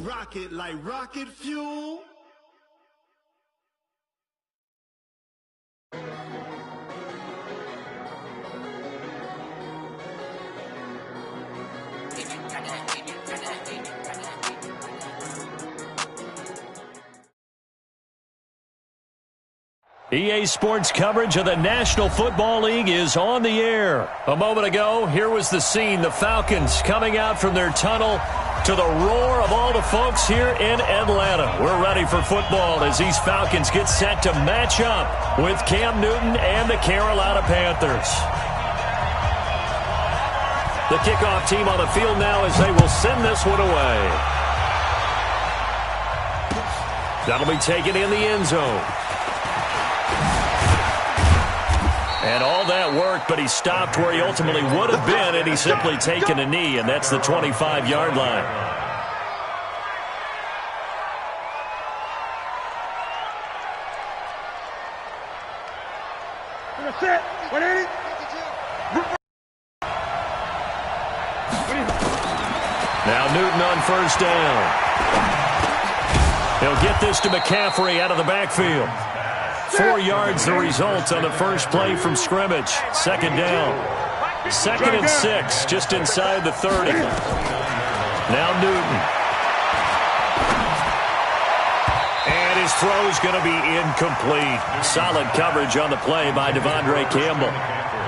rocket like rocket fuel. EA Sports coverage of the National Football League is on the air. A moment ago, here was the scene. The Falcons coming out from their tunnel to the roar of all the folks here in Atlanta. We're ready for football as these Falcons get set to match up with Cam Newton and the Carolina Panthers. The kickoff team on the field now as they will send this one away. That'll be taken in the end zone. And all that work, but he stopped where he ultimately would have been, and he's simply taken a knee, and that's the 25-yard line. Now Newton on first down. He'll get this to McCaffrey out of the backfield. 4 yards the result on the first play from scrimmage. Second down. 2nd and 6, just inside the 30. Now Newton. And his throw's going to be incomplete. Solid coverage on the play by Devondre Campbell.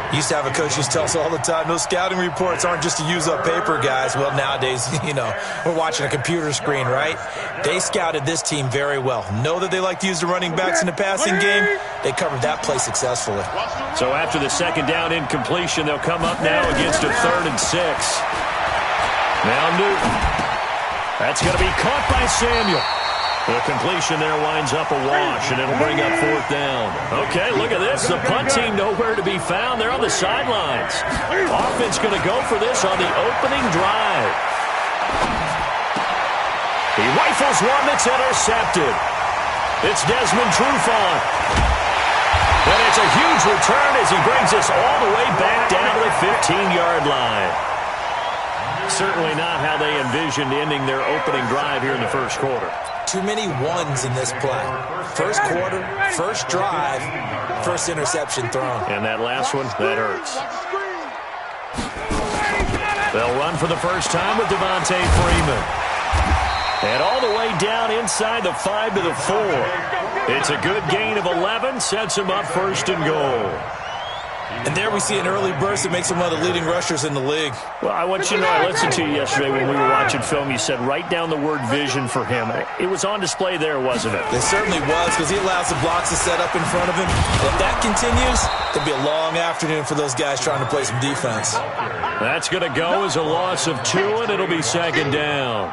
Used to have a coach who used to tell us all the time, those scouting reports aren't just to use up paper, guys. Well, nowadays, we're watching a computer screen, right? They scouted this team very well. Know that they like to use the running backs in the passing game. They covered that play successfully. So after the second down incompletion, they'll come up now against a 3rd and 6. Now Newton. That's going to be caught by Samuel. The completion there winds up a wash, and it'll bring up 4th down. Okay, look at this. The punt team nowhere to be found. They're on the sidelines. Offense going to go for this on the opening drive. He rifles one that's intercepted. It's Desmond Trufant. And it's a huge return as he brings us all the way back down to the 15-yard line. Certainly not how they envisioned ending their opening drive here in the first quarter. Too many ones in this play. First quarter, first drive, first interception thrown. And that last one, that hurts. They'll run for the first time with Devontae Freeman. And all the way down inside the 5 to the 4. It's a good gain of 11, sets him up 1st and goal. And there we see an early burst that makes him one of the leading rushers in the league. Well, I want you to know, I listened to you yesterday when we were watching film. You said write down the word vision for him. It was on display there, wasn't it? It certainly was, because he allows the blocks to set up in front of him. If that continues, it'll be a long afternoon for those guys trying to play some defense. That's going to go as a loss of 2, and it'll be 2nd down.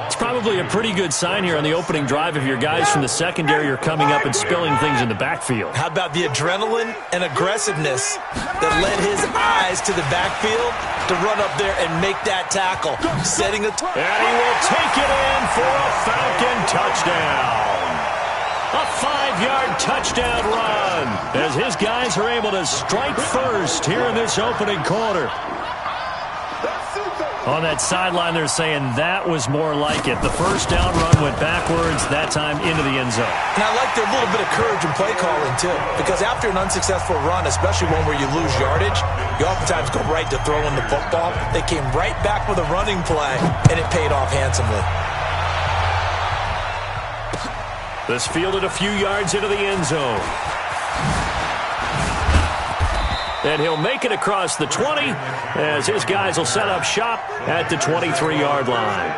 It's probably a pretty good sign here on the opening drive if your guys from the secondary are coming up and spilling things in the backfield. How about the adrenaline and aggressiveness that led his eyes to the backfield to run up there and make that tackle, setting a... And he will take it in for a Falcon touchdown. A 5-yard touchdown run as his guys are able to strike first here in this opening quarter. On that sideline, they're saying that was more like it. The first down run went backwards, that time into the end zone. And I like their little bit of courage in play calling, too. Because after an unsuccessful run, especially one where you lose yardage, you oftentimes go right to throwing the football. They came right back with a running play, and it paid off handsomely. This fielded a few yards into the end zone. And he'll make it across the 20 as his guys will set up shop at the 23-yard line.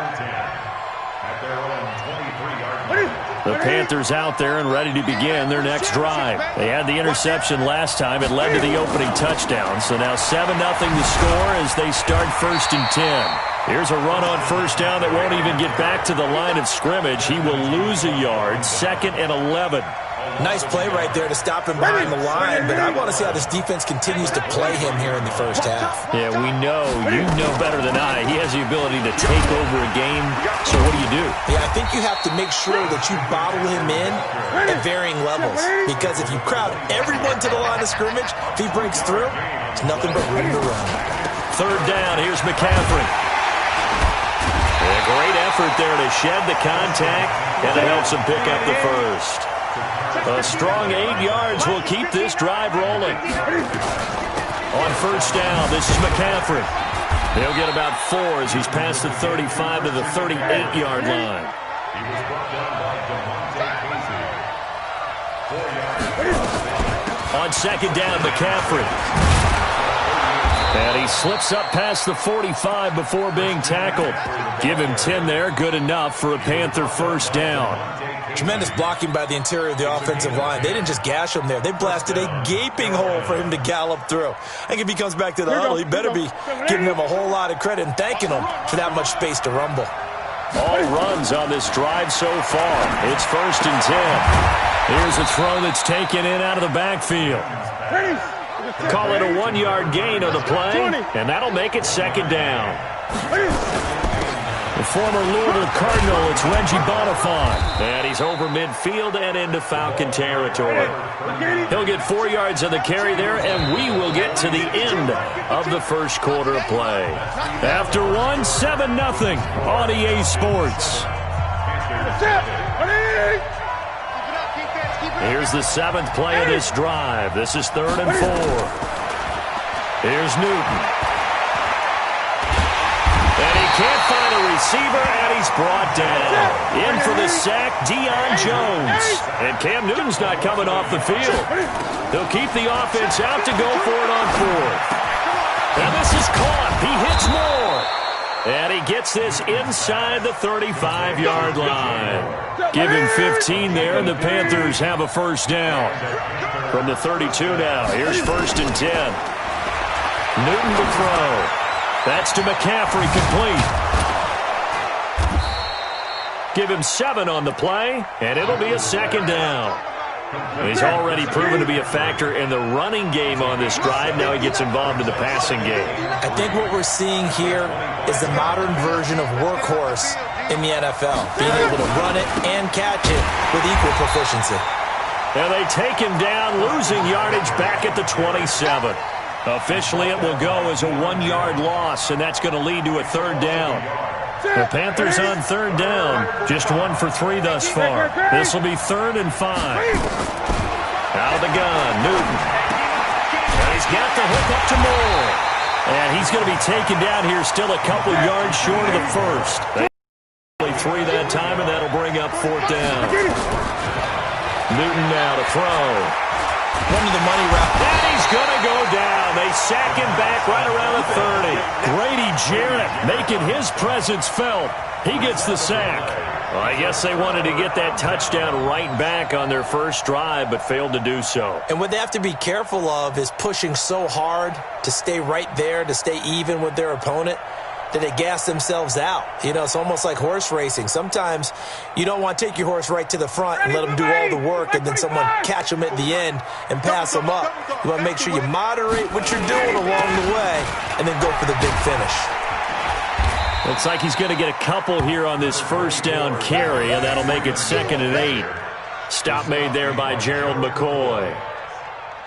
The Panthers out there and ready to begin their next drive. They had the interception last time. It led to the opening touchdown. So now 7-0 to score as they start 1st and 10. Here's a run on first down that won't even get back to the line of scrimmage. He will lose a yard. 2nd and 11. Nice play right there to stop him behind the line, but I want to see how this defense continues to play him here in the first half. Yeah, we know. You know better than I. He has the ability to take over a game, so what do? Yeah, I think you have to make sure that you bottle him in at varying levels, because if you crowd everyone to the line of scrimmage, if he breaks through, it's nothing but room to run. 3rd down, here's McCaffrey. A great effort there to shed the contact, and it helps him pick up the first. A strong 8 yards will keep this drive rolling. On first down, this is McCaffrey. He'll get about 4 as he's past the 35 to the 38-yard line. On second down, McCaffrey. And he slips up past the 45 before being tackled. Give him 10 there, good enough for a Panther first down. Tremendous blocking by the interior of the offensive line. They didn't just gash him there. They blasted a gaping hole for him to gallop through. I think if he comes back to the huddle, he better be giving him a whole lot of credit and thanking him for that much space to rumble. All runs on this drive so far. It's first and 10. Here's a throw that's taken in out of the backfield. Call it a 1-yard gain on the play, and that'll make it second down. The former Louisville Cardinal, it's Reggie Bonifant. And he's over midfield and into Falcon territory. He'll get 4 yards on the carry there, and we will get to the end of the first quarter of play. After 1, 7-0 on EA Sports. Here's the 7th play of this drive. This is 3rd and 4. Here's Newton. And he can't find a receiver, and he's brought down. In for the sack, Deion Jones. And Cam Newton's not coming off the field. They'll keep the offense out to go for it on 4th. And this is caught. He hits more. And he gets this inside the 35-yard line. Give him 15 there, and the Panthers have a first down. From the 32 now, here's first and 10. Newton to throw. That's to McCaffrey, complete. Give him 7 on the play, and it'll be a second down. He's already proven to be a factor in the running game on this drive. Now he gets involved in the passing game. I think what we're seeing here is the modern version of workhorse in the NFL, being able to run it and catch it with equal proficiency. And they take him down, losing yardage back at the 27. Officially, it will go as a 1-yard loss, and that's going to lead to a third down. The Panthers on third down, just 1 for 3 thus far. This will be 3rd and 5. Out of the gun, Newton. And he's got the hook up to Moore. And he's going to be taken down here, still a couple yards short of the first. They only 3 that time, and that'll bring up 4th down. Newton now to throw. One to the money route. And he's going to go down. They sack him back right around the 30. Grady Jarrett making his presence felt. He gets the sack. Well, I guess they wanted to get that touchdown right back on their first drive, but failed to do so. And what they have to be careful of is pushing so hard to stay right there, to stay even with their opponent, that they gas themselves out. You know, it's almost like horse racing. Sometimes you don't want to take your horse right to the front and let them do all the work and then someone catch them at the end and pass them up. You want to make sure you moderate what you're doing along the way and then go for the big finish. Looks like he's going to get a couple here on this first down carry, and that'll make it 2nd and 8. Stop made there by Gerald McCoy.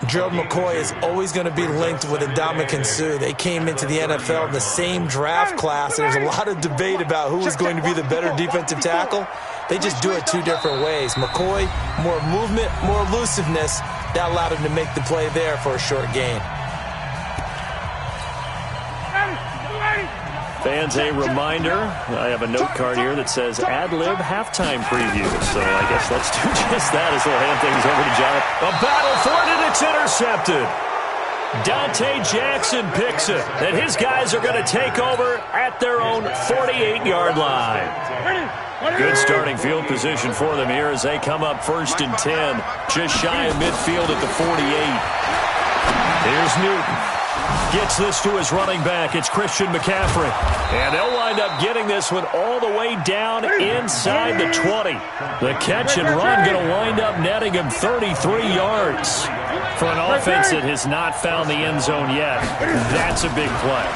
Gerald McCoy is always going to be linked with Ndamukong Suh. They came into the NFL in the same draft class, and there's a lot of debate about who is going to be the better defensive tackle. They just do it 2 different ways. McCoy, more movement, more elusiveness. That allowed him to make the play there for a short gain. Fans, a reminder, I have a note card here that says ad-lib halftime preview. So I guess let's do just that as we'll hand things over to John. A battle for it, and it's intercepted. Dante Jackson picks it, and his guys are going to take over at their own 48-yard line. Good starting field position for them here as they come up 1st and 10, just shy of midfield at the 48. Here's Newton. Gets this to his running back. It's Christian McCaffrey. And they'll wind up getting this one all the way down inside the 20. The catch and run going to wind up netting him 33 yards. For an offense that has not found the end zone yet, that's a big play.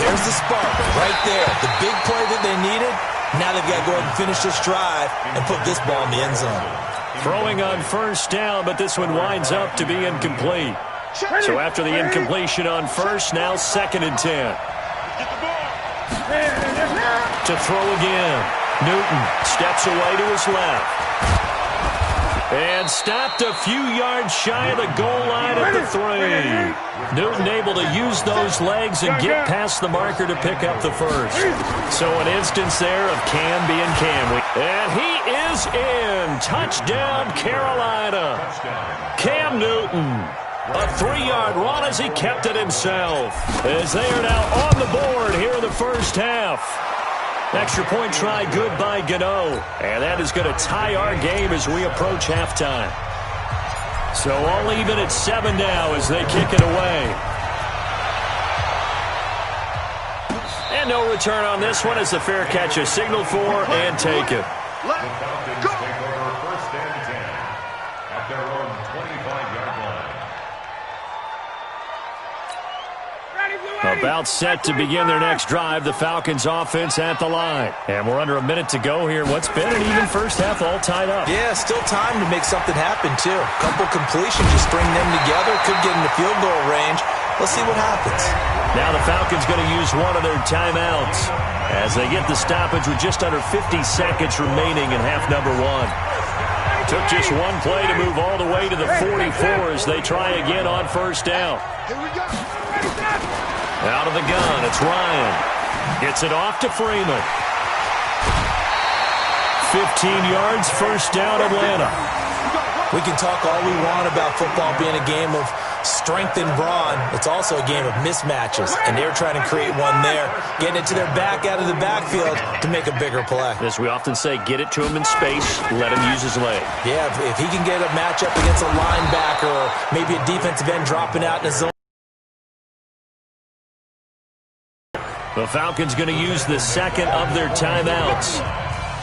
There's the spark right there. The big play that they needed. Now they've got to go ahead and finish this drive and put this ball in the end zone. Throwing on first down, but this one winds up to be incomplete. So after the incompletion on first, now 2nd and 10. To throw again. Newton steps away to his left. And stopped a few yards shy of the goal line at the 3. Newton able to use those legs and get past the marker to pick up the first. So an instance there of can being can. And he is in. Touchdown, Carolina. Cam Newton. A 3-yard run as he kept it himself. As they are now on the board here in the first half. Extra point try good by Gano. And that is going to tie our game as we approach halftime. So all even at 7 now as they kick it away. And no return on this one as the fair catch is signaled for and taken. About set to begin their next drive, the Falcons offense at the line. And we're under a minute to go here. What's been an even first half all tied up. Yeah, still time to make something happen, too. A couple completions, just string them together. Could get into field goal range. Let's see what happens. Now the Falcons going to use one of their timeouts as they get the stoppage with just under 50 seconds remaining in half number 1. Took just one play to move all the way to the 44 as they try again on first down. Here we go. Out of the gun, it's Ryan. Gets it off to Freeman. 15 yards, first down, Atlanta. We can talk all we want about football being a game of strength and brawn. It's also a game of mismatches, and they're trying to create one there, getting it to their back out of the backfield to make a bigger play. As we often say, get it to him in space, let him use his leg. Yeah, if he can get a matchup against a linebacker or maybe a defensive end dropping out in a zone. The Falcons going to use the second of their timeouts,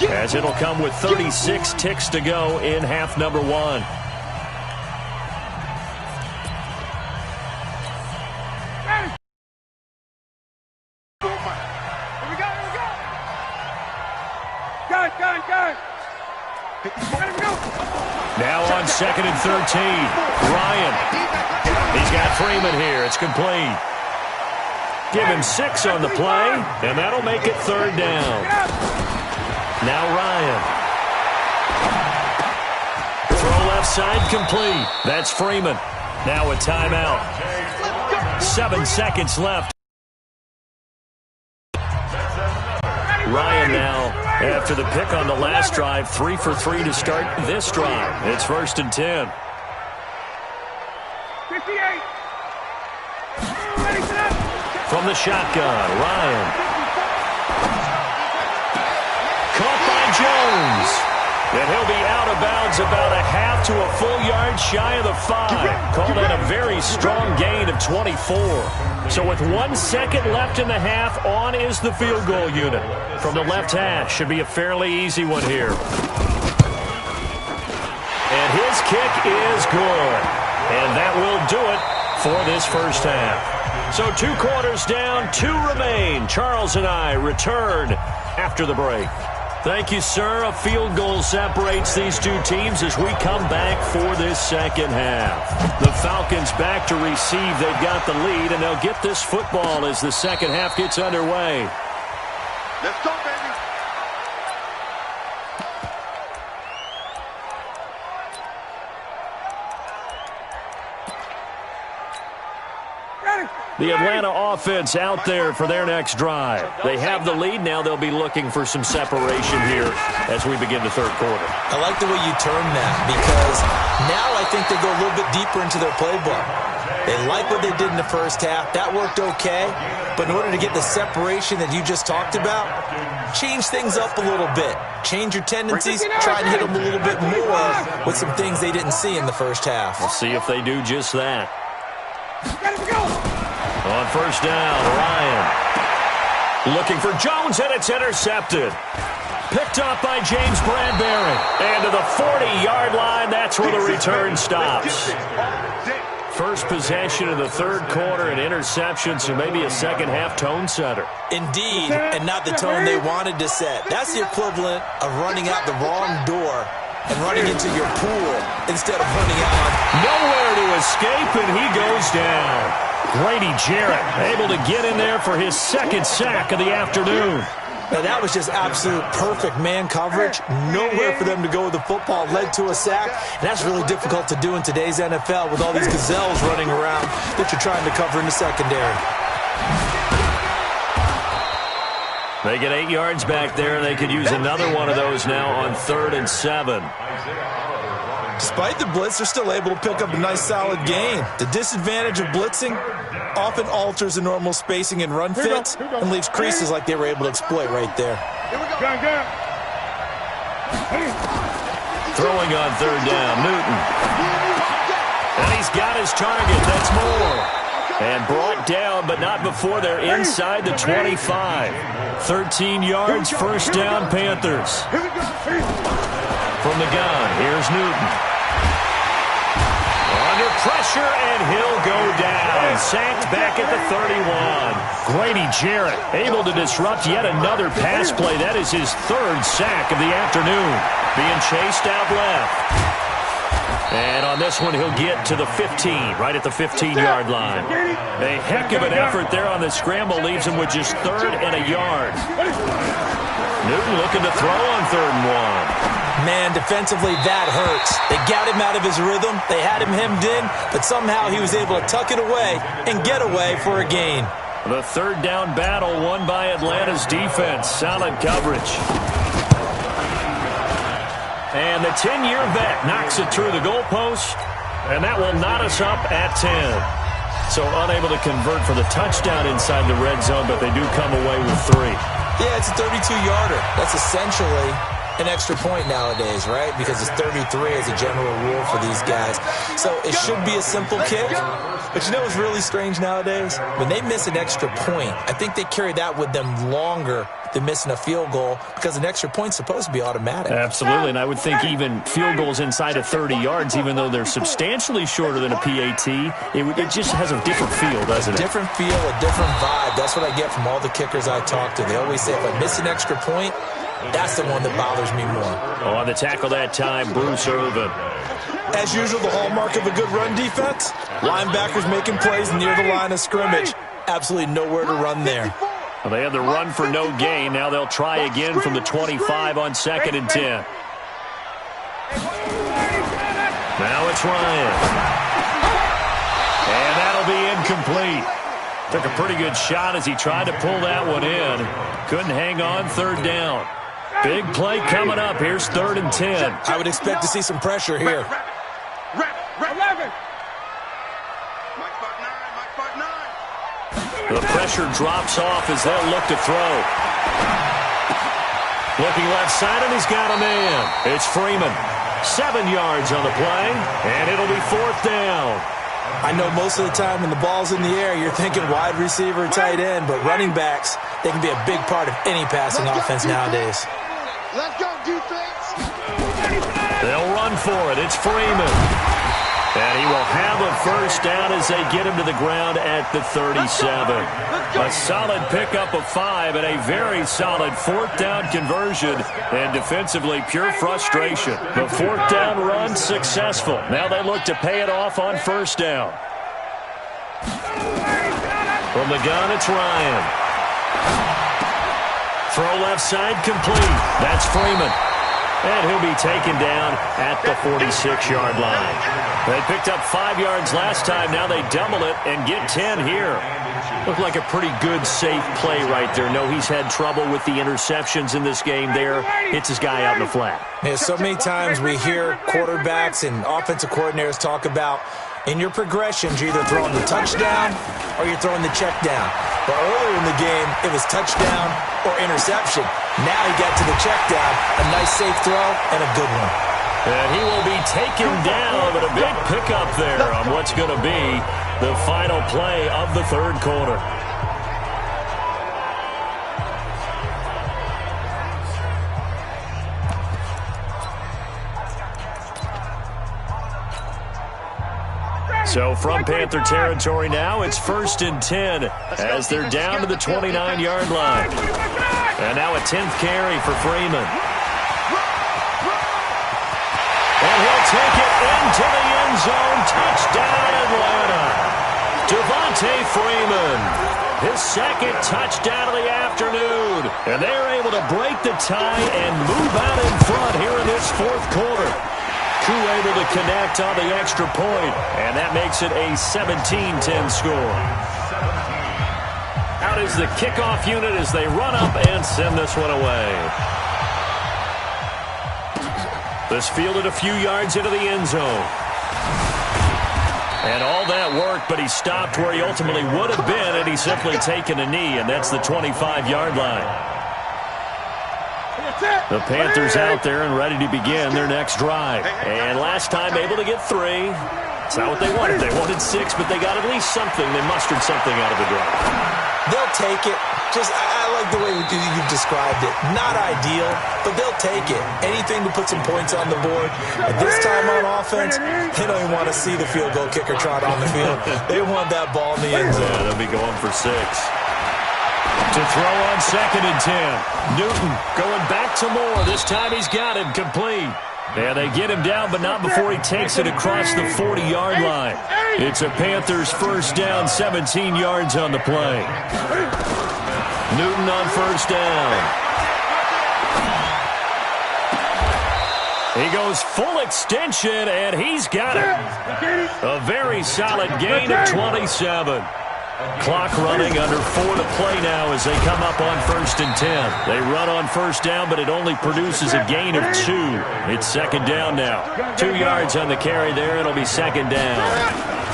as it'll come with 36 ticks to go in half number 1. Now on 2nd and 13, Ryan. He's got Freeman here. It's complete. Give him 6 on the play, and that'll make it 3rd down. Now Ryan. Throw left side complete. That's Freeman. Now a timeout. 7 seconds left. Ryan now, after the pick on the last drive, 3 for 3 to start this drive. It's 1st and 10. 58. From the shotgun, Ryan. Caught by Jones. And he'll be out of bounds about a half to a full yard shy of the 5. Called that a very strong gain of 24. So with 1 second left in the half, on is the field goal unit. From the left hash, should be a fairly easy one here. And his kick is good. And that will do it for this first half. So 2 quarters down, 2 remain. Charles and I return after the break. Thank you, sir. A field goal separates these two teams as we come back for this second half. The Falcons back to receive. They've got the lead, and they'll get this football as the second half gets underway. Let's go, baby. The Atlanta offense out there for their next drive. They have the lead. Now they'll be looking for some separation here as we begin the third quarter. I like the way you term that because now I think they go a little bit deeper into their playbook. They like what they did in the first half. That worked okay. But in order to get the separation that you just talked about, change things up a little bit. Change your tendencies. Try and hit them a little bit more with some things they didn't see in the first half. We'll see if they do just that. On first down, Ryan. Looking for Jones, and it's intercepted. Picked up by James Bradbury. And to the 40-yard line, that's where the return stops. First possession of the third quarter, an interception, so maybe a second-half tone setter. Indeed, and not the tone they wanted to set. That's the equivalent of running out the wrong door and running into your pool instead of running out. Nowhere to escape, and he goes down. Grady Jarrett able to get in there for his second sack of the afternoon. Now, that was just absolute perfect man coverage. Nowhere for them to go with the football. Led to a sack. And that's really difficult to do in today's NFL with all these gazelles running around that you're trying to cover in the secondary. They get 8 yards back there, and they could use another one of those now on 3rd and 7. Despite the blitz, they're still able to pick up a nice, solid gain. The disadvantage of blitzing often alters the normal spacing and run fits and leaves creases like they were able to exploit right there. Throwing on 3rd down, Newton. And he's got his target. That's Moore. And brought down, but not before they're inside the 25. 13 yards, 1st down, Panthers. From the gun, here's Newton. Under pressure, and he'll go down. Sacked back at the 31. Grady Jarrett able to disrupt yet another pass play. That is his 3rd sack of the afternoon. Being chased out left. And on this one, he'll get to the 15, right at the 15-yard line. A heck of an effort there on the scramble leaves him with just 3rd and a yard. Newton looking to throw on 3rd and 1. Man, defensively, that hurts. They got him out of his rhythm. They had him hemmed in, but somehow he was able to tuck it away and get away for a gain. The 3rd down battle won by Atlanta's defense. Solid coverage. And the 10-year vet knocks it through the goalpost, and that will knot us up at 10. So unable to convert for the touchdown inside the red zone, but they do come away with 3. Yeah, it's a 32-yarder. That's essentially an extra point nowadays, right? Because it's 33 as a general rule for these guys. So it should be a simple kick. But you know what's really strange nowadays? When they miss an extra point, I think they carry that with them longer than missing a field goal because an extra point's supposed to be automatic. Absolutely, and I would think even field goals inside of 30 yards, even though they're substantially shorter than a PAT, it just has a different feel, doesn't it? Different feel, a different vibe. That's what I get from all the kickers I talk to. They always say, if I miss an extra point, that's the one that bothers me more. On the tackle that time, Bruce Irvin. As usual, the hallmark of a good run defense, linebackers making plays near the line of scrimmage. Absolutely nowhere to run there. Well, they had the run for no gain. Now they'll try again from the 25 on 2nd and 10. Now it's Ryan. And that'll be incomplete. Took a pretty good shot as he tried to pull that one in. Couldn't hang on 3rd down. Big play coming up. Here's 3rd and 10. I would expect to see some pressure here. The pressure drops off as they'll look to throw. Looking left side, and he's got a man. It's Freeman. 7 yards on the play, and it'll be 4th down. I know most of the time when the ball's in the air, you're thinking wide receiver, tight end, but running backs, they can be a big part of any passing offense nowadays. Let's go, defense. They'll run for it. It's Freeman. And he will have a 1st down as they get him to the ground at the 37. A solid pickup of 5 and a very solid 4th down conversion. And defensively, pure frustration. The 4th down run successful. Now they look to pay it off on 1st down. From the gun, it's Ryan. Throw left side complete. That's Freeman. And he'll be taken down at the 46-yard line. They picked up 5 yards last time. Now they double it and get 10 here. Looked like a pretty good, safe play right there. No, he's had trouble with the interceptions in this game there. Hits his guy out in the flat. Yeah, so many times we hear quarterbacks and offensive coordinators talk about in your progressions, you're either throwing the touchdown or you're throwing the check down. But earlier in the game, it was touchdown or interception. Now he got to the check down, a nice safe throw, and a good one. And he will be taken down, but a big pickup there on what's going to be the final play of the 3rd quarter. So from Panther territory now, it's 1st and 10 as they're down to the 29-yard line. And now a 10th carry for Freeman. And he'll take it into the end zone. Touchdown, Atlanta. Devontae Freeman. his second touchdown of the afternoon. And they're able to break the tie and move out in front here in this fourth quarter. Koo able to connect on the extra point, and that makes it a 17-10 score. Out is the kickoff unit as they run up and send this one away. This fielded a few yards into the end zone. And all that work, but he stopped where he ultimately would have been, and he's simply taken a knee, and that's the 25-yard line. The Panthers out there and ready to begin their next drive. And last time able to get 3. It's not what they wanted. They wanted 6, but they got at least something. They mustered something out of the drive. They'll take it. I like the way you've described it. Not ideal, but they'll take it. Anything to put some points on the board. At this time on offense, they don't even want to see the field goal kicker trot on the field. They want that ball in the end zone. Yeah, they'll be going for 6. To throw on 2nd and 10. Newton going back to Moore. This time he's got him complete. And they get him down, but not before he takes it across the 40-yard line. It's a Panthers first down, 17 yards on the play. Newton on first down. He goes full extension, and he's got it. A very solid gain of 27. Clock running, under 4 to play now as they come up on 1st and 10. They run on first down, but it only produces a gain of 2. It's 2nd down now. 2 yards on the carry there. It'll be 2nd down.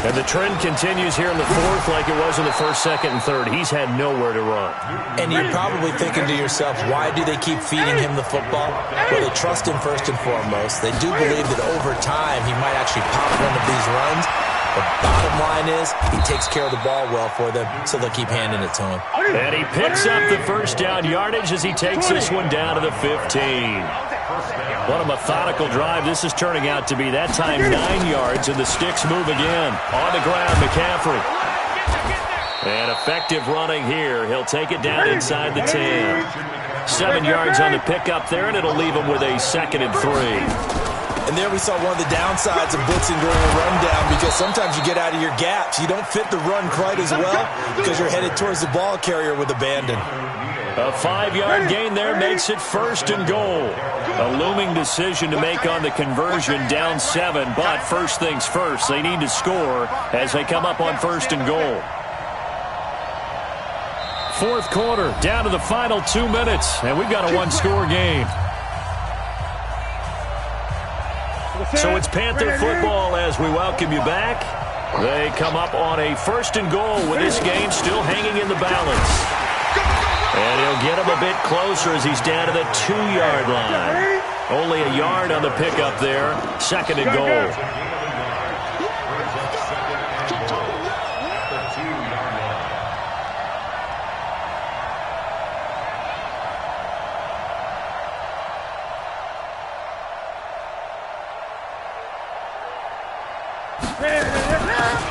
And the trend continues here in the 4th like it was in the 1st, 2nd, and 3rd. He's had nowhere to run. And you're probably thinking to yourself, why do they keep feeding him the football? Well, they trust him first and foremost. They do believe that over time he might actually pop one of these runs. The bottom line is he takes care of the ball well for them, so they'll keep handing it to him. And he picks up the first down yardage as he takes this one down to the 15. What a methodical drive this is turning out to be. That time 9 yards, and the sticks move again. On the ground, McCaffrey. And effective running here. He'll take it down inside the 10. 7 yards on the pickup there, and it'll leave him with a 2nd and 3. And there we saw one of the downsides of blitzing during a rundown, because sometimes you get out of your gaps. You don't fit the run quite as well because you're headed towards the ball carrier with abandon. A 5-yard gain there makes it 1st and goal. A looming decision to make on the conversion, down 7, but first things first, they need to score as they come up on 1st and goal. 4th quarter, down to the final 2 minutes, and we've got a 1-score game. So it's Panther football as we welcome you back. They come up on a 1st and goal with this game still hanging in the balance. And he'll get him a bit closer as he's down to the 2-yard line. Only a yard on the pickup there. 2nd and goal.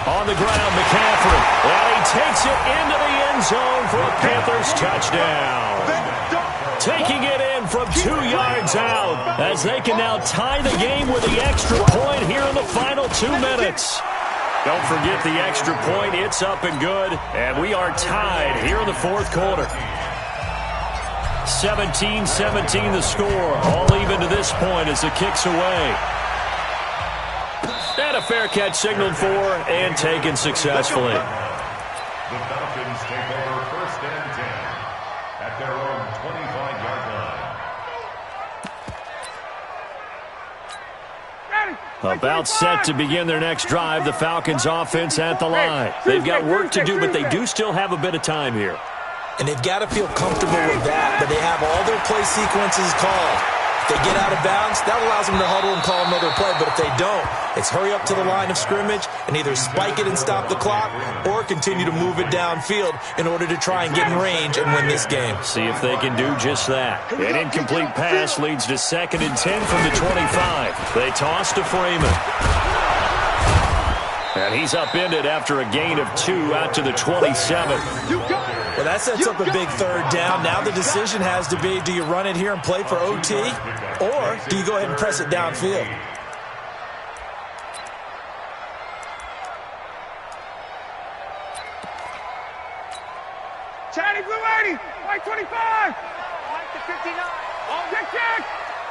On the ground, McCaffrey. And he takes it into the end zone for a Panthers touchdown. Taking it in from 2 yards out as they can now tie the game with the extra point here in the final 2 minutes. Don't forget the extra point. It's up and good. And we are tied here in the 4th quarter. 17-17 the score. All even to this point as the kick's away. And a fair catch signaled for and taken successfully. The Falcons take over 1st and 10 at their own 25-yard line. About set to begin their next drive, the Falcons offense at the line. They've got work to do, but they do still have a bit of time here. And they've got to feel comfortable with that, but they have all their play sequences called. If they get out of bounds, that allows them to huddle and call another play. But if they don't, it's hurry up to the line of scrimmage and either spike it and stop the clock or continue to move it downfield in order to try and get in range and win this game. See if they can do just that. An incomplete pass leads to 2nd and 10 from the 25. They toss to Freeman. And he's upended after a gain of 2 out to the 27. Well, that sets up a big 3rd down. Now the decision has to be, do you run it here and play for OT, or do you go ahead and press it downfield?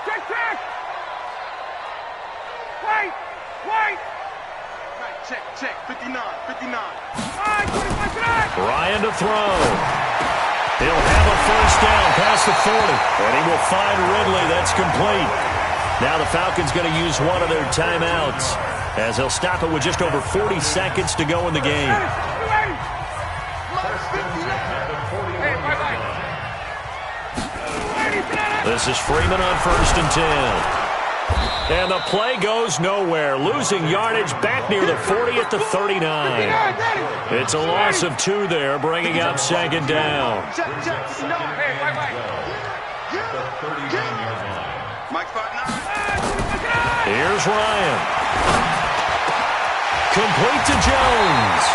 Check. Wait. Right, check. 59. Ryan to throw. He'll have a first down past the 40. And he will find Ridley. That's complete. Now the Falcons going to use one of their timeouts as they'll stop it with just over 40 seconds to go in the game. This is Freeman on 1st and 10. And the play goes nowhere. Losing yardage back near the 40 at the 39. It's a loss of 2 there, bringing up 2nd down. Here's Ryan. Complete to Jones.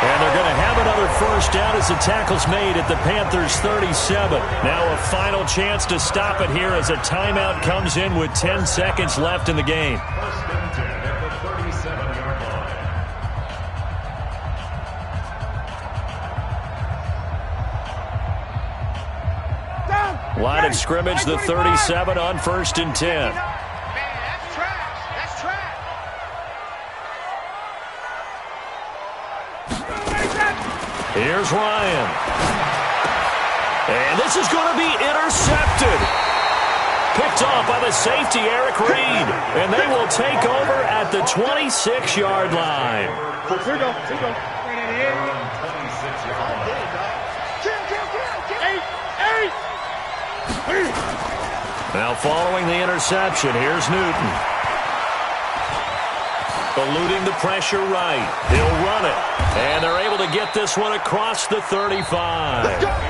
And they're going to have another first down as the tackle's made at the Panthers' 37. Now a final chance to stop it here as a timeout comes in with 10 seconds left in the game. 1st and 10 at the 37-yard line. Line of scrimmage, the 37 on 1st and 10. Here's Ryan. And this is going to be intercepted. Picked off by the safety, Eric Reed. And they will take over at the 26-yard line. Here we go. Now following the interception, here's Newton. Eluding the pressure right. He'll run it. And they're able to get this one across the 35.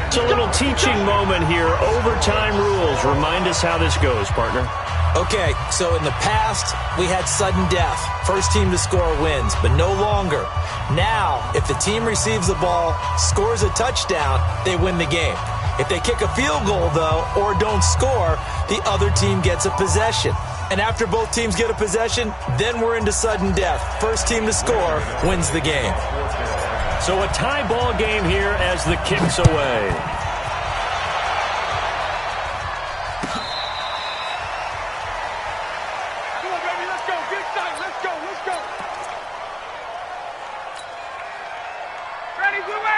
It's a little teaching moment here. Overtime rules. Remind us how this goes, partner. Okay, so in the past, we had sudden death. First team to score wins, but no longer. Now, if the team receives the ball, scores a touchdown, they win the game. If they kick a field goal, though, or don't score, the other team gets a possession. And after both teams get a possession, then we're into sudden death. First team to score wins the game. So a tie ball game here as the kick's away. Come on, baby, let's go. Get excited. Let's go.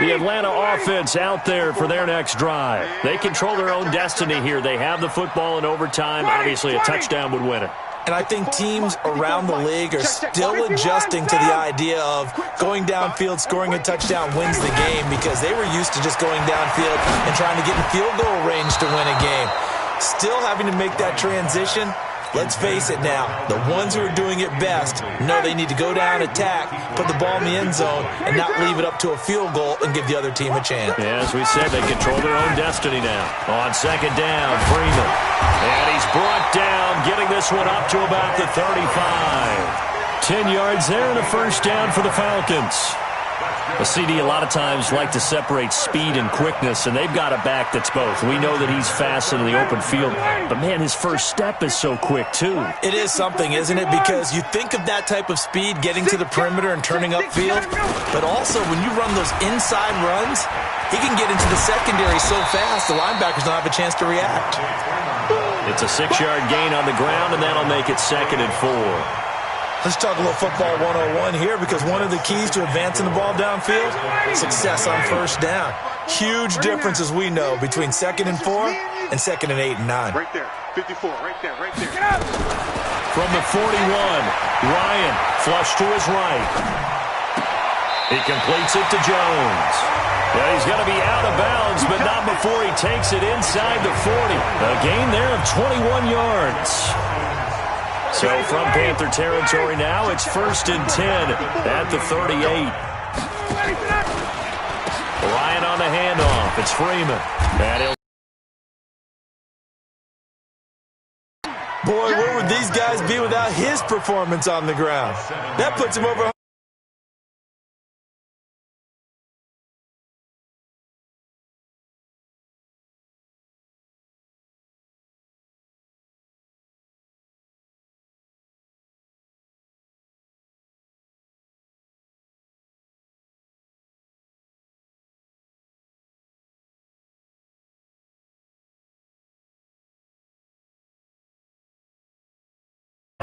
The Atlanta offense out there for their next drive. They control their own destiny here. They have the football in overtime. Obviously, a touchdown would win it. And I think teams around the league are still adjusting to the idea of going downfield, scoring a touchdown wins the game, because they were used to just going downfield and trying to get in field goal range to win a game. Still having to make that transition. Let's face it now, the ones who are doing it best know they need to go down, attack, put the ball in the end zone, and not leave it up to a field goal and give the other team a chance. Yeah, as we said, they control their own destiny now. On 2nd down, Freeman. And he's brought down, getting this one up to about the 35. 10 yards there and a first down for the Falcons. A CD a lot of times like to separate speed and quickness, and they've got a back that's both. We know that he's fast in the open field, but, man, his first step is so quick, too. It is something, isn't it? Because you think of that type of speed getting to the perimeter and turning upfield, but also when you run those inside runs, he can get into the secondary so fast the linebackers don't have a chance to react. It's a 6-yard gain on the ground, and that'll make it 2nd and 4. Let's talk a little football 101 here, because one of the keys to advancing the ball downfield, success on first down. Huge difference, as we know, between 2nd and 4 and 2nd and 8 and 9. Right there, 54, right there. From the 41, Ryan flush to his right. He completes it to Jones. Yeah, he's going to be out of bounds, but not before he takes it inside the 40. A gain there of 21 yards. So from Panther territory now, it's 1st and 10 at the 38. Ryan on the handoff. It's Freeman. And he'll Boy, where would these guys be without his performance on the ground? That puts him over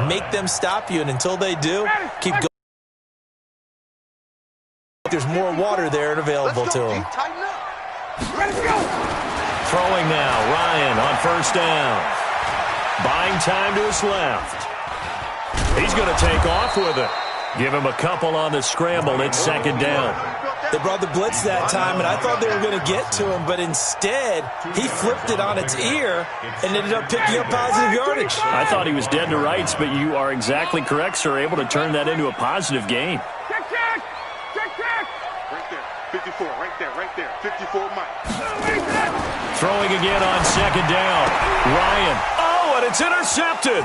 Make them stop you, and until they do, keep going. There's more water there and available to them. Throwing now, Ryan on first down. Buying time to his left. He's going to take off with it. Give him a couple on the scramble. It's second down. They brought the blitz that time, and I thought they were going to get to him, but instead, he flipped it on its ear and ended up picking up positive yardage. I thought he was dead to rights, but you are exactly correct, sir. Able to turn that into a positive gain. Check. Right there. 54, right there. 54 Mike. Throwing again on second down. Ryan. Oh, and it's intercepted.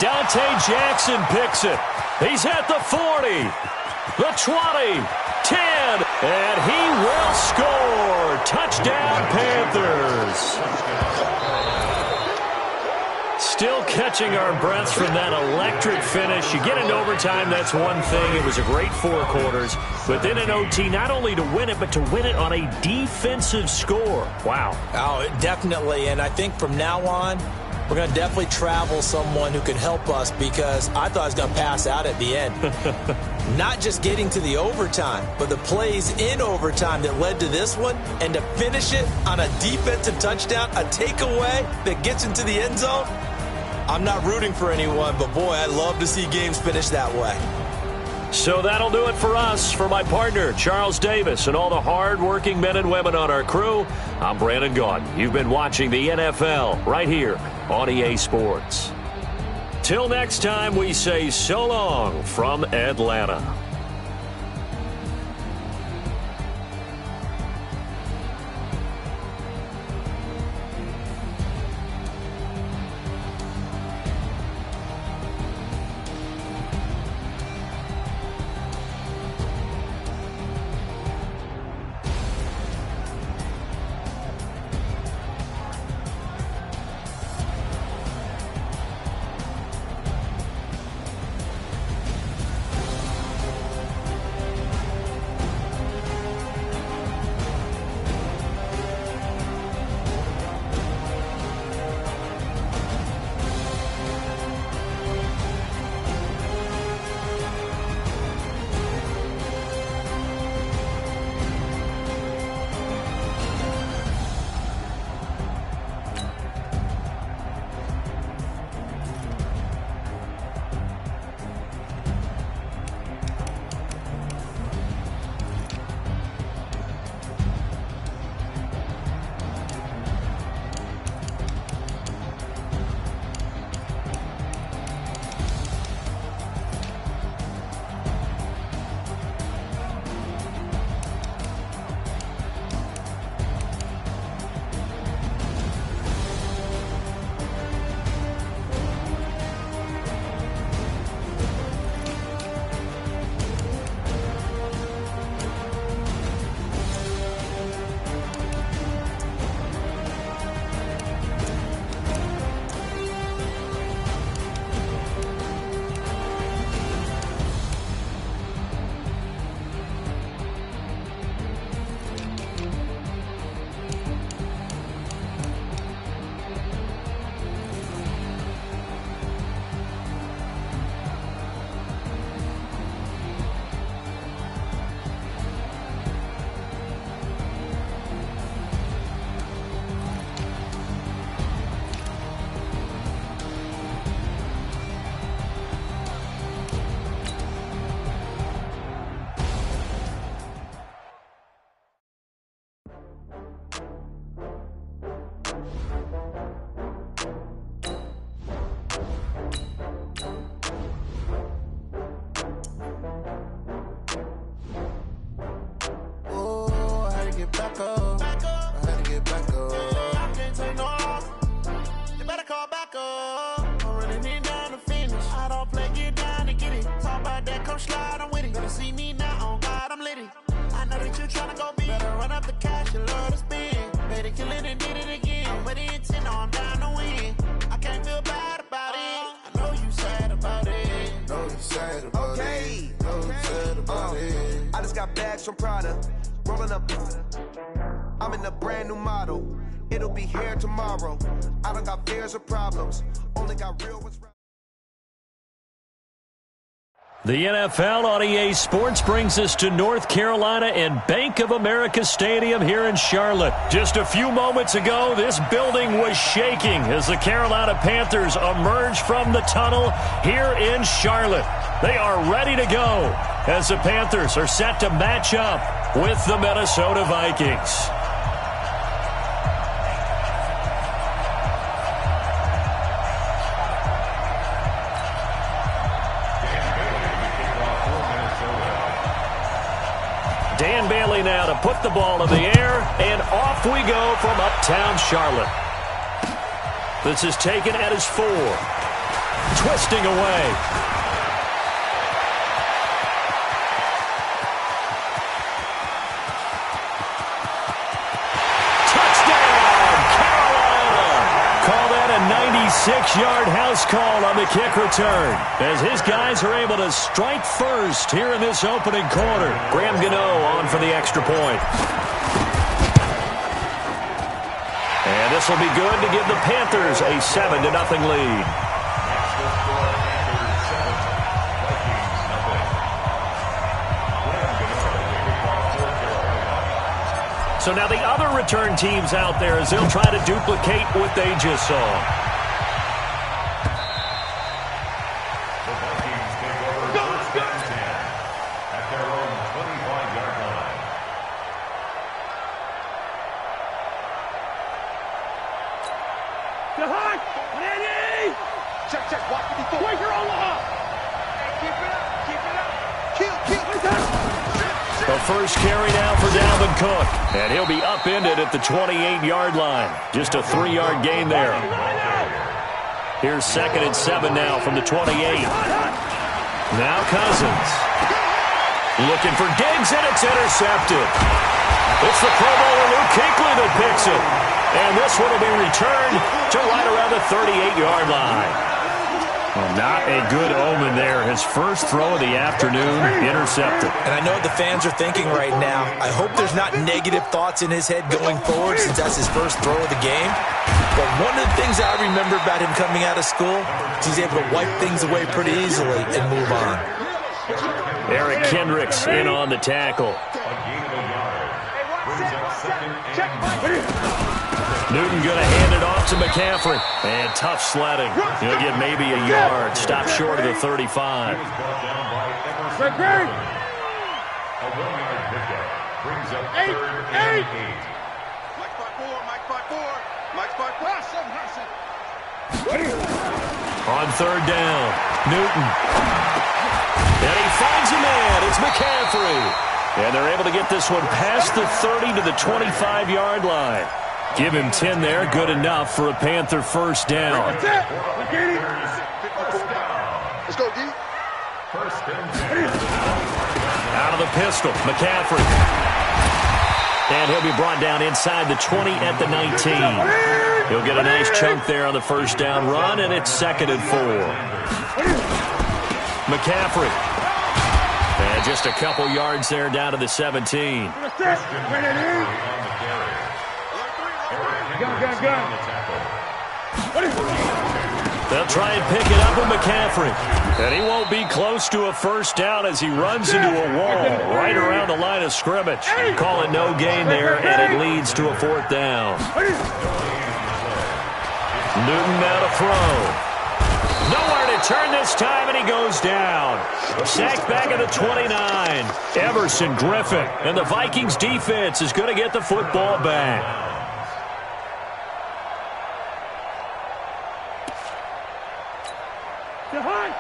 Dante Jackson picks it. He's at the 40, the 20, 10, and he will score. Touchdown, Panthers. Still catching our breaths from that electric finish. You get into overtime, that's one thing. It was a great 4 quarters. But then in OT, not only to win it, but to win it on a defensive score. Wow. Oh, definitely. And I think from now on, we're going to definitely travel someone who can help us, because I thought I was going to pass out at the end. Not just getting to the overtime, but the plays in overtime that led to this one, and to finish it on a defensive touchdown, a takeaway that gets into the end zone. I'm not rooting for anyone, but boy, I love to see games finish that way. So that'll do it for us. For my partner, Charles Davis, and all the hard-working men and women on our crew, I'm Brandon Gaudin. You've been watching the NFL right here on EA Sports. Till next time, we say so long from Atlanta. From Prada, rolling up. I'm in a brand new model. It'll be here tomorrow. I don't got fears or problems. Only got real ones. The NFL on EA Sports brings us to North Carolina and Bank of America Stadium here in Charlotte. Just a few moments ago, this building was shaking as the Carolina Panthers emerge from the tunnel here in Charlotte. They are ready to go as the Panthers are set to match up with the Minnesota Vikings. Dan Bailey now to put the ball in the air, and off we go from uptown Charlotte. This is taken at his 4. Twisting away. Touchdown, Carolina! Call that a 96-yard house call on the kick return, as his guys are able to strike first here in this opening quarter. Graham Gano on for the extra point. And this will be good to give the Panthers a 7-0 lead. So now the other return teams out there as they'll try to duplicate what they just saw. The first carry now for Dalvin Cook, and he'll be upended at the 28-yard line. Just a 3-yard gain there. Here's 2nd and 7 now from the 28. Now Cousins. Looking for Diggs, and it's intercepted. It's the Pro Bowler Luke Kuechly that picks it. And this one will be returned to right around the 38-yard line. Well, not a good omen there. His first throw of the afternoon, intercepted. And I know what the fans are thinking right now. I hope there's not negative thoughts in his head going forward since that's his first throw of the game. But one of the things I remember about him coming out of school is he's able to wipe things away pretty easily and move on. Eric Kendricks in on the tackle. Newton going to hand it off to McCaffrey. And tough sledding. He'll get maybe a yard. Stop short of the 35. A 1-yard pickup brings up 3rd and 8. Mike by 4, Mike by 4, Mike by 4. On 3rd down, Newton. And he finds a man. It's McCaffrey. And they're able to get this one past the 30 to the 25-yard line. Give him 10 there. Good enough for a Panther first down. Let's go, D. Out of the pistol, McCaffrey. And he'll be brought down inside the 20 at the 19. He'll get a nice chunk there on the first down run, and it's 2nd and 4. McCaffrey. And just a couple yards there down to the 17. They'll try and pick it up with McCaffrey. And he won't be close to a first down as he runs into a wall right around the line of scrimmage. Call it no gain there, and it leads to a 4th down. Newton now to throw. Nowhere to turn this time, and he goes down. Sacked back at the 29. Everson Griffin. And the Vikings defense is going to get the football back.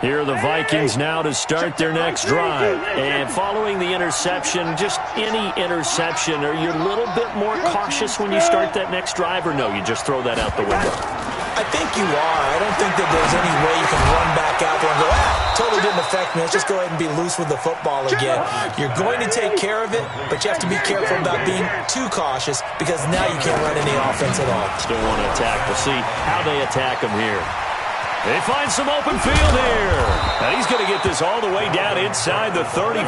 Here are the Vikings now to start their next drive. And following the interception, just any interception, are you a little bit more cautious when you start that next drive, or no, you just throw that out the window? I think you are. I don't think that there's any way you can run back out there and go, totally didn't affect me. Let's just go ahead and be loose with the football again. You're going to take care of it, but you have to be careful about being too cautious because now you can't run any offense at all. Still want to attack. We'll see how they attack him here. They find some open field here. And he's going to get this all the way down inside the 35.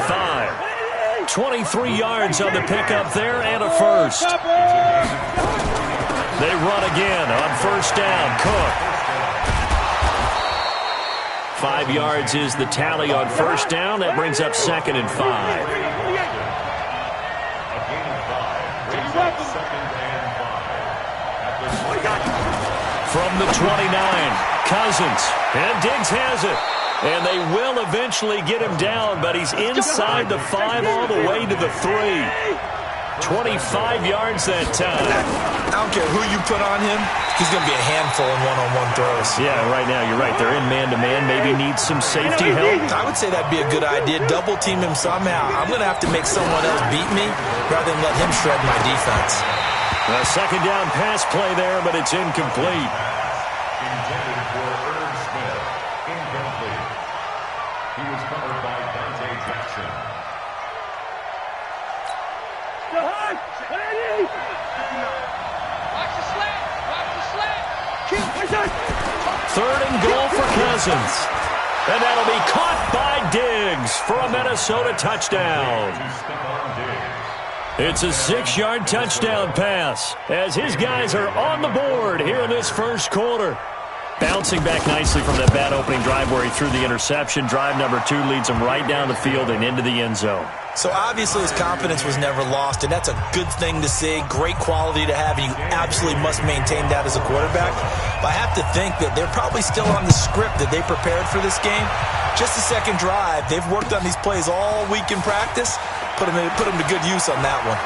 23 yards on the pickup there and a first. They run again on first down. Cook. 5 yards is the tally on first down. That brings up 2nd and 5. A gain of 5 brings up 2nd and 5. From the 29, Cousins. And Diggs has it. And they will eventually get him down, but he's inside the 5 all the way to the 3. 25 yards that time. I don't care who you put on him. He's going to be a handful in one-on-one throws. Yeah, right now, you're right. They're in man-to-man. Maybe needs some safety help. I would say that'd be a good idea. Double team him somehow. I'm going to have to make someone else beat me rather than let him shred my defense. A 2nd down pass play there, but it's incomplete. Intended for Irv Smith. Incomplete. He was covered by Dante Jackson. Third and goal for Cousins. And that'll be caught by Diggs for a Minnesota touchdown. It's a 6-yard touchdown pass as his guys are on the board here in this first quarter. Bouncing back nicely from that bad opening drive where he threw the interception. Drive number 2 leads him right down the field and into the end zone. So obviously his confidence was never lost, and that's a good thing to see, great quality to have, and you absolutely must maintain that as a quarterback. But I have to think that they're probably still on the script that they prepared for this game. Just the second drive, they've worked on these plays all week in practice. Put them to good use on that one.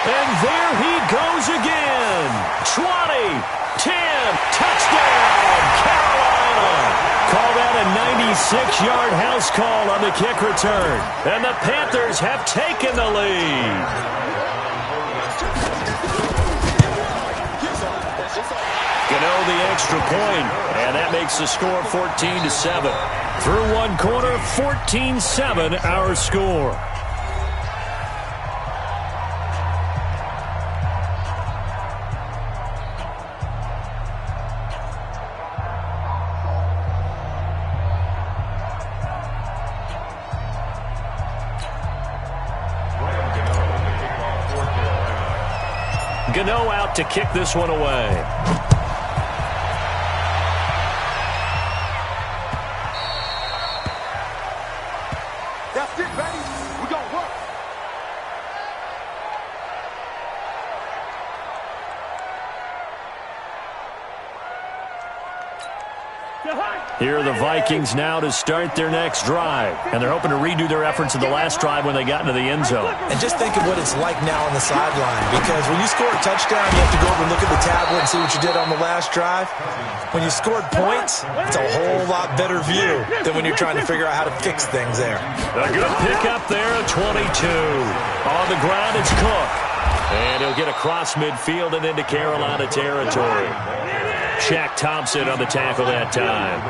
And there he goes again. 20, 10, touchdown, Carolina. Call that a 96-yard house call on the kick return. And the Panthers have taken the lead. Gano the extra point, and that makes the score 14-7. Through one quarter, 14-7 our score. Gano out to kick this one away. That's it, baby. We gonna work. Here are the Vikings now to start their next drive. And they're hoping to redo their efforts of the last drive when they got into the end zone. And just think of what it's like now on the sideline. Because when you score a touchdown, you have to go over and look at the tablet and see what you did on the last drive. When you scored points, it's a whole lot better view than when you're trying to figure out how to fix things there. A good pickup there at 22. On the ground, it's Cook. And he'll get across midfield and into Carolina territory. Shaq Thompson on the tackle that time.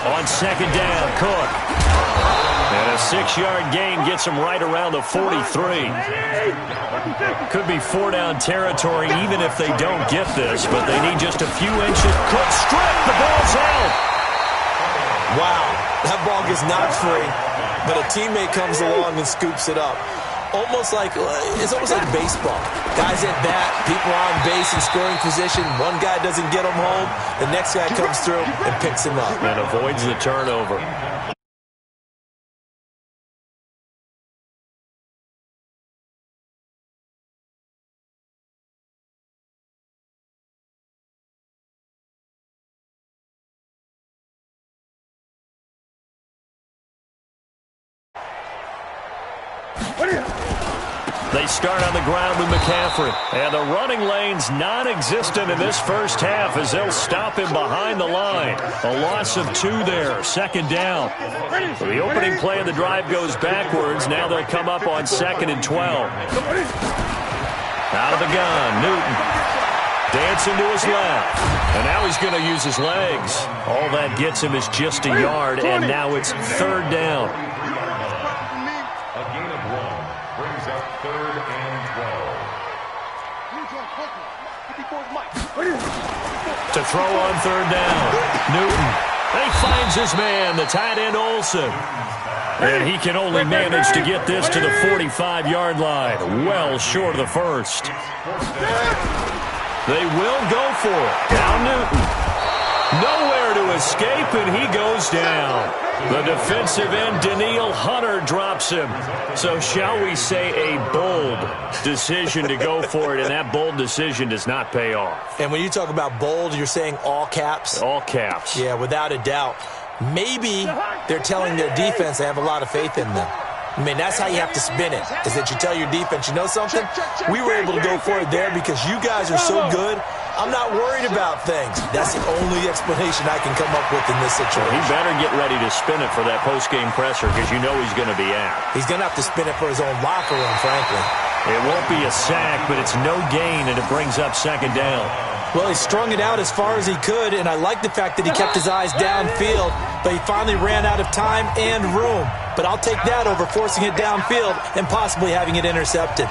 On 2nd down, Cook. And a 6-yard gain gets him right around the 43. Could be 4-down territory even if they don't get this, but they need just a few inches. Cook stripped. The ball's out. Wow, that ball gets knocked free, but a teammate comes along and scoops it up. It's almost like baseball. Guys at bat, people on base in scoring position. One guy doesn't get him home. The next guy comes through and picks him up. And avoids the turnover. They start on the ground with McCaffrey. And the running lane's non-existent in this first half as they'll stop him behind the line. A loss of 2 there, 2nd down. So the opening play of the drive goes backwards. Now they'll come up on 2nd and 12. Out of the gun, Newton. Dancing to his left. And now he's going to use his legs. All that gets him is just a yard, and now it's 3rd down. A gain of 1 brings up 3rd and 12. To throw on 3rd down. Newton And he finds his man, the tight end Olsen. And he can only manage to get this to the 45-yard line, well short of the first. They will go for it. Now Newton. Nowhere to escape, and he goes down. The defensive end, Daniil Hunter, drops him. So shall we say a bold decision to go for it, and that bold decision does not pay off. And when you talk about bold, you're saying all caps? All caps. Yeah, without a doubt. Maybe they're telling their defense they have a lot of faith in them. I mean, that's how you have to spin it, is that you tell your defense, you know something? We were able to go for it there because you guys are so good. I'm not worried about things. That's the only explanation I can come up with in this situation. He better get ready to spin it for that post-game presser because you know he's going to be out. He's going to have to spin it for his own locker room, frankly. It won't be a sack, but it's no gain, and it brings up second down. Well, he strung it out as far as he could, and I like the fact that he kept his eyes downfield, but he finally ran out of time and room. But I'll take that over forcing it downfield and possibly having it intercepted.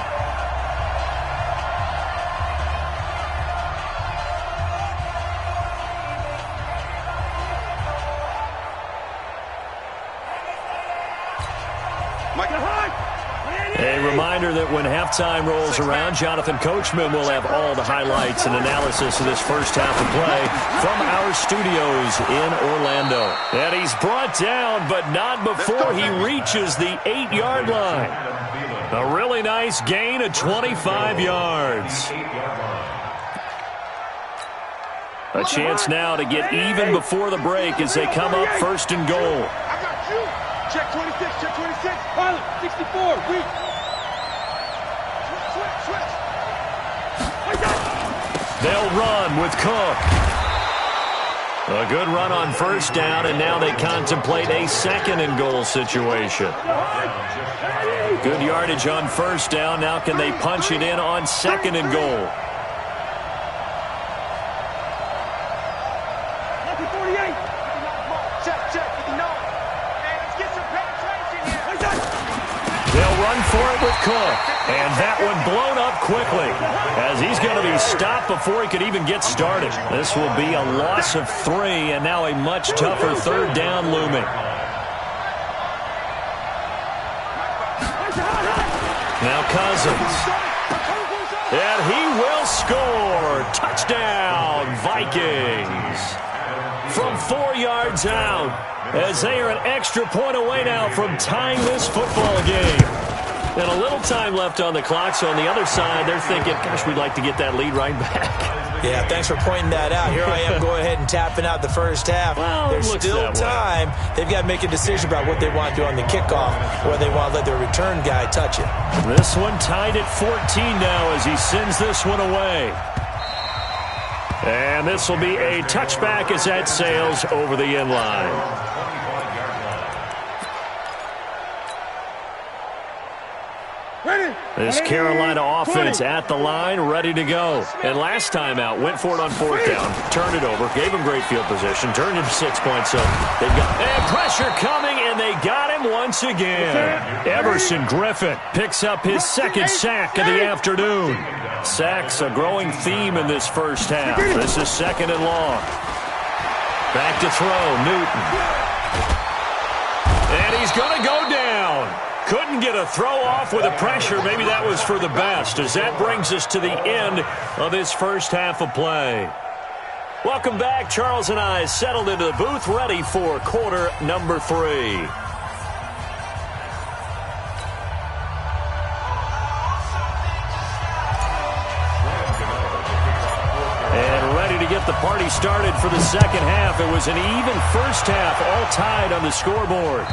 A reminder that when halftime rolls around, Jonathan Coachman will have all the highlights and analysis of this first half of play from our studios in Orlando. And he's brought down, but not before he reaches the 8-yard line. A really nice gain of 25 yards. A chance now to get even before the break as they come up first and goal. I got you. Check 26, check 26. Pilot, 64, weak. Switch. They'll run with Cook. A good run on first down, and now they contemplate a second and goal situation. Good yardage on first down. Now can they punch it in on second and goal? They'll run for it with Cook. And that one blown up quickly as he's going to be stopped before he could even get started. This will be a loss of 3, and now a much tougher third down looming. Now Cousins. And he will score. Touchdown, Vikings. From 4 yards out, as they are an extra point away now from tying this football game. And a little time left on the clock, so on the other side, they're thinking, gosh, we'd like to get that lead right back. Yeah, thanks for pointing that out. Here I am going ahead and tapping out the first half. Well, there's still time. They've got to make a decision about what they want to do on the kickoff, or they want to let their return guy touch it. This one tied at 14 now as he sends this one away. And this will be a touchback as that sails over the end line. This Carolina offense at the line, ready to go. And last time out, went for it on fourth down, turned it over, gave him great field position, turned into 6 points. So they've got pressure coming, and they got him once again. Everson Griffin picks up his second sack of the afternoon. Sacks a growing theme in this first half. This is second and long. Back to throw, Newton. And he's going to go down. Couldn't get a throw off with the pressure. Maybe that was for the best, as that brings us to the end of this first half of play. Welcome back. Charles and I settled into the booth, ready for quarter number 3. And ready to get the party started for the second half. It was an even first half, all tied on the scoreboard.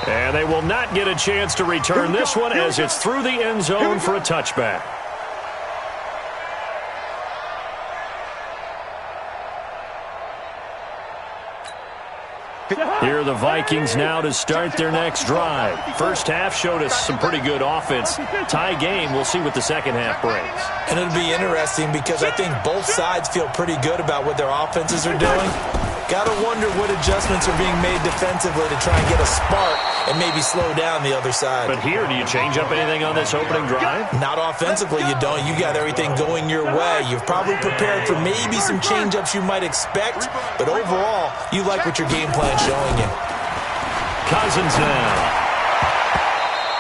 And they will not get a chance to return this one as it's through the end zone for a touchback. Here are the Vikings now to start their next drive. First half showed us some pretty good offense. Tie game, we'll see what the second half brings. And it'll be interesting because I think both sides feel pretty good about what their offenses are doing. Got to wonder what adjustments are being made defensively to try and get a spark and maybe slow down the other side. But here, do you change up anything on this opening drive? Not offensively, you don't. You got everything going your way. You've probably prepared for maybe some change-ups you might expect, but overall, you like what your game plan's showing you. Cousins now.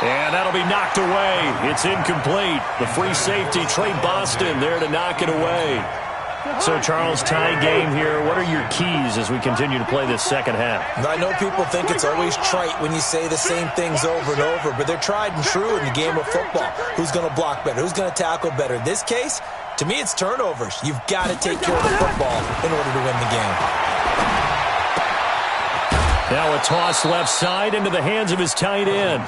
And that'll be knocked away. It's incomplete. The free safety, Trey Boston, there to knock it away. So, Charles, tie game here. What are your keys as we continue to play this second half? I know people think it's always trite when you say the same things over and over, but they're tried and true in the game of football. Who's going to block better? Who's going to tackle better? In this case, to me, it's turnovers. You've got to take care of the football in order to win the game. Now a toss left side into the hands of his tight end.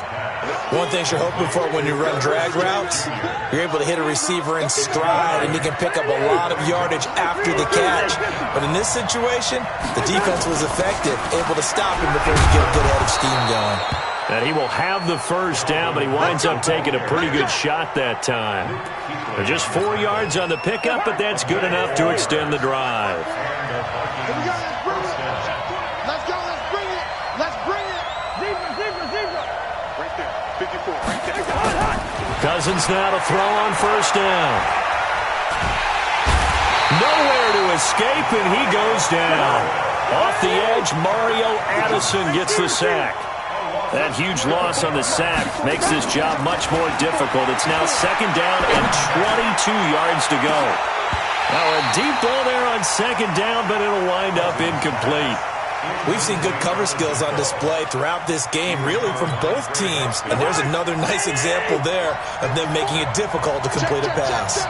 One thing you're hoping for when you run drag routes, you're able to hit a receiver in stride, and you can pick up a lot of yardage after the catch. But in this situation, the defense was effective, able to stop him before he get a good head of steam going. And he will have the first down, but he winds up taking a pretty good shot that time. They're just 4 yards on the pickup, but that's good enough to extend the drive. Let's go, let's bring it. Let's bring it. Zebra. Right there, 54, right there. Cousins now to throw on first down. Nowhere to escape, and he goes down. Off the edge, Mario Addison gets the sack. That huge loss on the sack makes this job much more difficult. It's now second down and 22 yards to go. Now a deep ball there on second down, but it'll wind up incomplete. We've seen good cover skills on display throughout this game, really from both teams. And there's another nice example there of them making it difficult to complete a pass.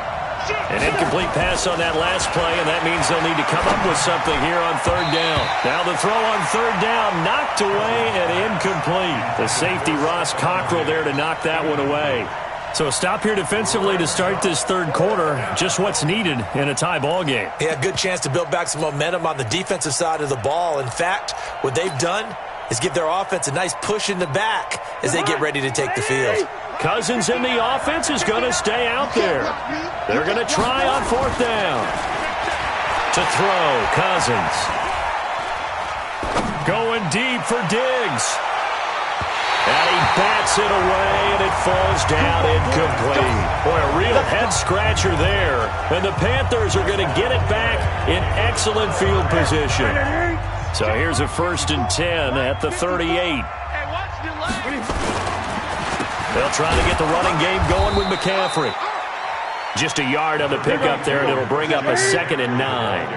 An incomplete pass on that last play, and that means they'll need to come up with something here on third down. Now the throw on third down, knocked away and incomplete. The safety, Ross Cockrell, there to knock that one away. So a stop here defensively to start this third quarter. Just what's needed in a tie ball game. Yeah, good chance to build back some momentum on the defensive side of the ball. In fact, what they've done is give their offense a nice push in the back as they get ready to take the field. Cousins in the offense is going to stay out there. They're going to try on fourth down. To throw, Cousins. Going deep for Diggs. And he bats it away, and it falls down incomplete. Boy, a real head-scratcher there. And the Panthers are going to get it back in excellent field position. So here's a 1st and 10 at the 38. They'll try to get the running game going with McCaffrey. Just a yard on the pickup there, and it'll bring up a 2nd and 9.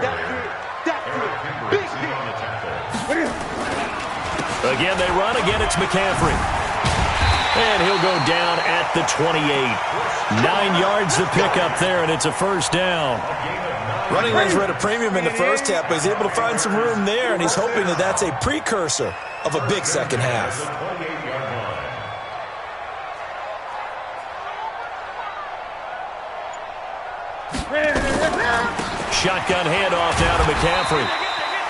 Again, they run. Again, it's McCaffrey. And he'll go down at the 28. 9 yards to pick up there, and it's a first down. Running lanes were at a premium in the first half, but he's able to find some room there, and he's hoping that that's a precursor of a big second half. Shotgun handoff now to McCaffrey.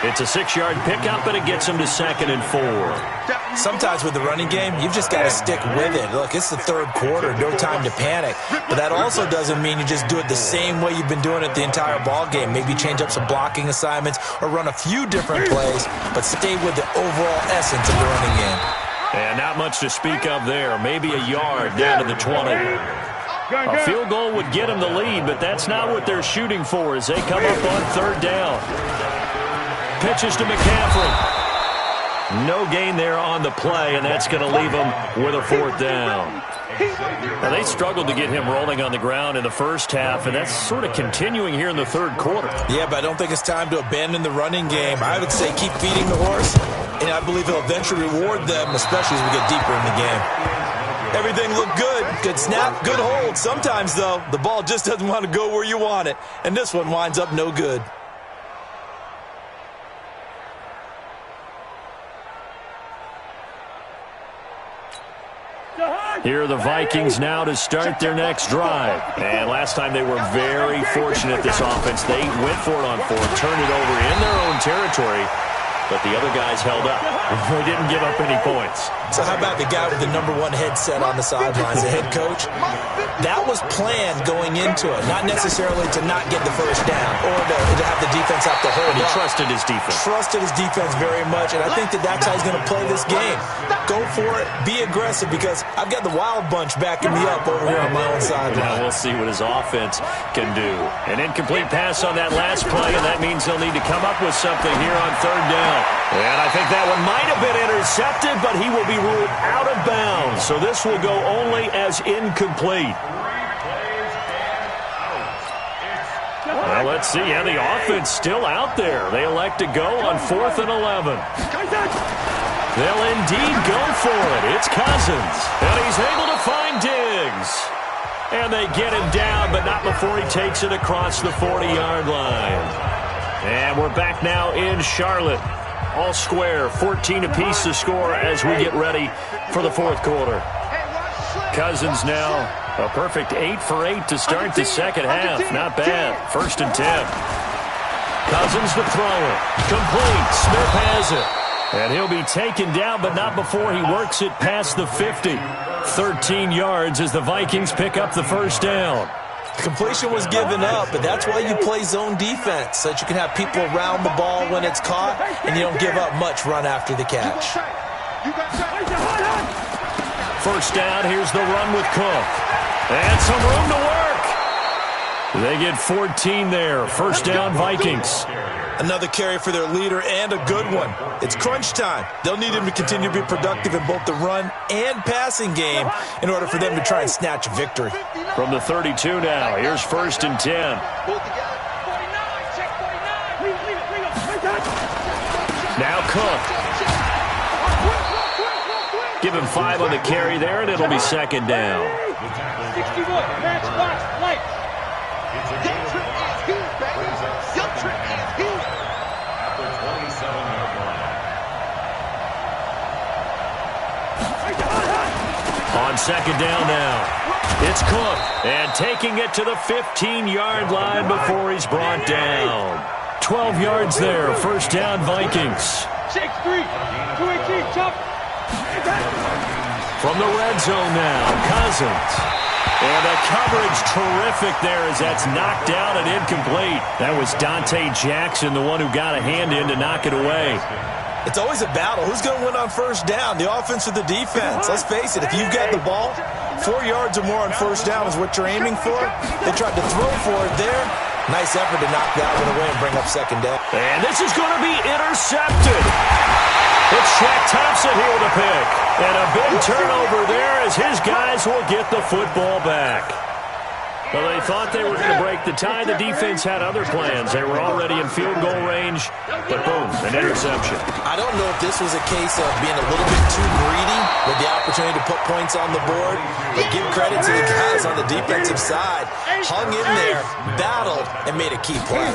It's a 6-yard pickup, and it gets him to 2nd and 4. Sometimes with the running game, you've just got to stick with it. Look, it's the third quarter, no time to panic. But that also doesn't mean you just do it the same way you've been doing it the entire ball game. Maybe change up some blocking assignments or run a few different plays, but stay with the overall essence of the running game. And not much to speak of there. Maybe a yard down to the 20. A field goal would get them the lead, but that's not what they're shooting for as they come up on third down. Pitches to McCaffrey. No gain there on the play, and that's going to leave them with a 4th down. Now, they struggled to get him rolling on the ground in the first half, and that's sort of continuing here in the third quarter. Yeah, but I don't think it's time to abandon the running game. I would say keep feeding the horse, and I believe he'll eventually reward them, especially as we get deeper in the game. Everything looked good. Good snap, good hold. Sometimes, though, the ball just doesn't want to go where you want it, and this one winds up no good. Here are the Vikings now to start their next drive. And last time they were very fortunate, this offense. They went for it on 4th, turned it over in their own territory, but the other guys held up. They didn't give up any points. So how about the guy with the #1 headset on the sidelines, the head coach? That was planned going into it, not necessarily to not get the first down or to have the defense have to hold And he up. trusted his defense. Trusted his defense very much, and I think that's how he's going to play this game. Go for it, be aggressive, because I've got the wild bunch backing me up over here on my own sideline. Now we'll see what his offense can do. An incomplete pass on that last play, and that means they'll need to come up with something here on 3rd down. And I think that one might have been intercepted, but he will be ruled out of bounds. So this will go only as incomplete. Well, let's see. Yeah, the offense still out there. They elect to go on 4th and 11. They'll indeed go for it. It's Cousins. And he's able to find Diggs. And they get him down, but not before he takes it across the 40-yard line. And we're back now in Charlotte. All square, 14 apiece to score as we get ready for the 4th quarter. Cousins now a perfect 8 for 8 to start the second half. Not bad. 1st and 10. Cousins the thrower. Complete. Smith has it. And he'll be taken down, but not before he works it past the 50. 13 yards as the Vikings pick up the 1st down. Completion was given up, but that's why you play zone defense, so that you can have people around the ball when it's caught, and you don't give up much run after the catch. 1st down, here's the run with Cook. And some room to work. They get 14 there. 1st down, Vikings. Another carry for their leader, and a good one. It's crunch time. They'll need him to continue to be productive in both the run and passing game in order for them to try and snatch a victory. From the 32 now, here's 1st and 10. Now Cook. Give him 5 on the carry there, and it'll be 2nd down. 61, match, watch, light. On 2nd down now, it's Cook, and taking it to the 15-yard line before he's brought down. 12 yards there, 1st down, Vikings. 6-3, 218, chop. From the red zone now, Cousins. And the coverage terrific there as that's knocked out and incomplete. That was Dante Jackson, the one who got a hand in to knock it away. It's always a battle. Who's going to win on 1st down, the offense or the defense? Let's face it, if you've got the ball, 4 yards or more on 1st down is what you're aiming for. They tried to throw for it there. Nice effort to knock that one away and bring up 2nd down. And this is going to be intercepted. It's Shaq Thompson here with a pick. And a big turnover there as his guys will get the football back. Well, they thought they were going to break the tie. The defense had other plans. They were already in field goal range, but boom, an interception. I don't know if this was a case of being a little bit too greedy with the opportunity to put points on the board, but give credit to the guys on the defensive side. Hung in there, battled, and made a key play.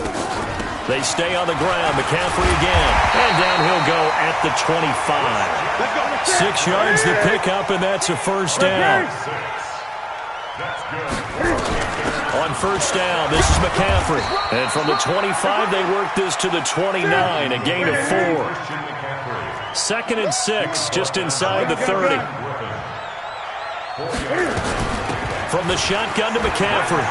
They stay on the ground. McCaffrey again. And down he'll go at the 25. 6 yards to pick up, and that's a 1st down. On 1st down, this is McCaffrey. And from the 25, they work this to the 29, a gain of 4. 2nd and 6, just inside the 30. From the shotgun to McCaffrey.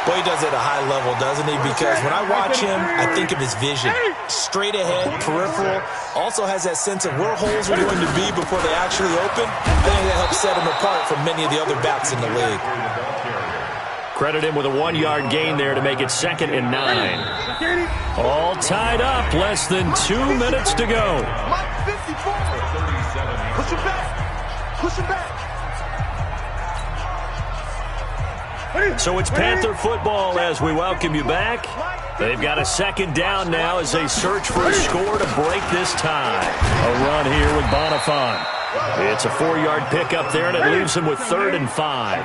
Boy, he does it at a high level, doesn't he? Because when I watch him, I think of his vision. Straight ahead, peripheral. Also has that sense of where holes are going to be before they actually open. I think that helps set him apart from many of the other backs in the league. Credit him with a 1-yard gain there to make it 2nd and 9. All tied up. Less than 2 minutes to go. Push him back. Push him back. So it's Panther football as we welcome you back. They've got a 2nd down now as they search for a score to break this tie. A run here with Bonifant. It's a 4-yard pickup there, and it leaves them with 3rd and 5.